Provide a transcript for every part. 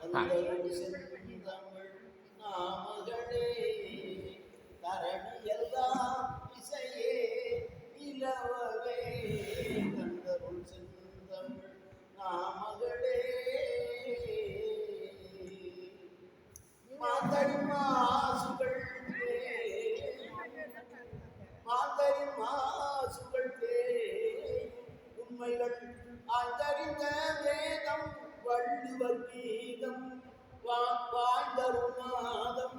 தந்தருள் செந்தமிழ் நாமகளே தரணியெல்லாம் இசையே நிலவவே தந்தருள் செந்தமிழ் நாமகளே மாந்தரி மாசுகள் உண்மைகள் ஆய்ந்தறிந்த வேதம் வள்ளுவர் கீதம் வாழ்ந்தருநாதம்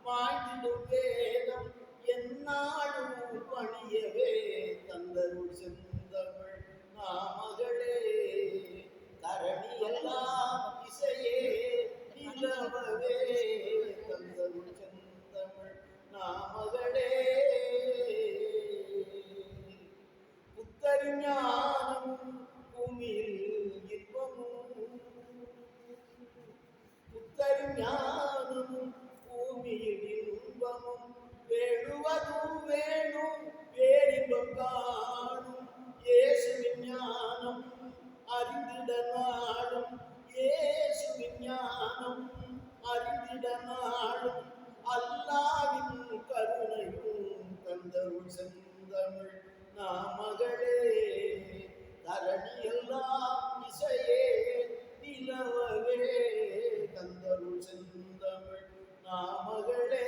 வாழ்ந்திடும் வேதம் என்னாலும் பணியவே தந்தருள் செந்தமிழ் நாமகளே தரணி எல்லாம் இசையே நிலவவே தந்தருள் செந்தமிழ் நாமகளே புத்தறிஞானம் பூமியில் இன்பமும் புத்தறிஞானமும் பூமியில் இன்பமும் வேணுவதும் வேணும் பேரின்பம் காணும் இயேசு விஞ்ஞானம் அறிந்திட நாளும் இயேசு விஞ்ஞானம் அறிந்திட நாளும் அல்லாவின் கருணையும் தந்தருள் செந்தமிழ் நாமகளே தரணி எல்லாம் இசையே நிலவவே தந்தருள் செந்தமிழ் நாமகளே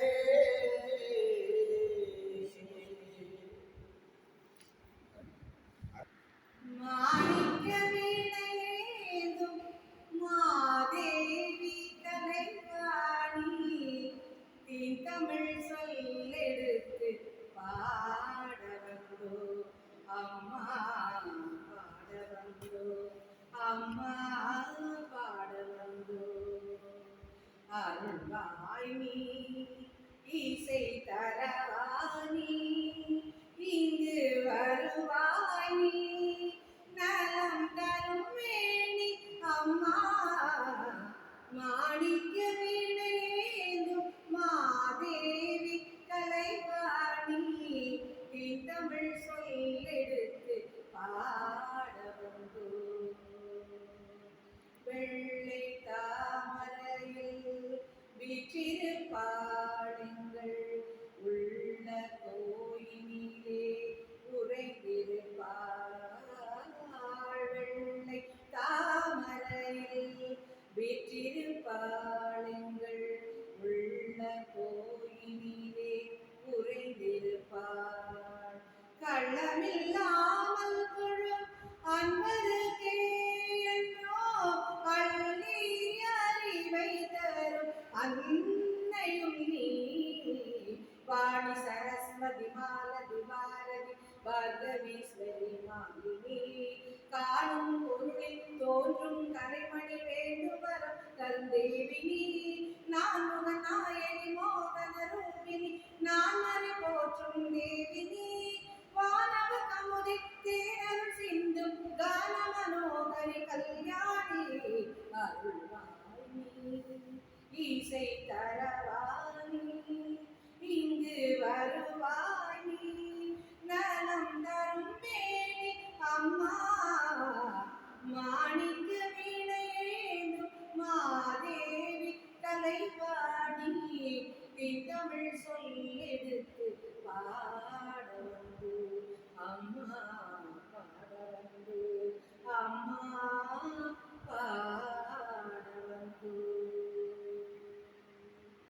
மாணிக்க வீணையேதும் மாதேவி கலைவாணி தீந்தமிழ் சொல்லெடுத்து பாடவந்தோ அம்மா பாடவந்தோ அம்மா பாடவந்தோ அருள்வாய் நீ இசை தரவாணி இங்கு வருவாய் நீ நலம் தரும் வேணி அம்மா மாணிக்க வீணையேந்தும் மாதேவி கலைவாணி தமிழ் சொல்லெடுத்து பாடவந்தோ வெள்ளை தாமரையில் வீற்றிருப்பாடுங்கள் உள்ள கோயிலே உறைந்திருப்பாள் வெள்ளை தாமரையில் வீற்றிருப்பாளுங்கள் உள்ள கோயிலே உறைந்திருப்பாள் கள்ளமில்லாமல் கொழும் அன்பருக்கே என்றோ அள்ளி அறிவை தரும் அன்னையும் நீ வாணி சரஸ்வதி மாலதி பாரதி பார்கவீஸ்வரி மாலினி காணும் பொருளில் தோன்றும் கலைமணி வேண்டுவரம் தந்தேவினி நான் முகநாயகி மோகன ரூபினி நான் அறி போற்றும் தேவினி வானவ கமுதி தேனருள் சிந்தும் கானமனோ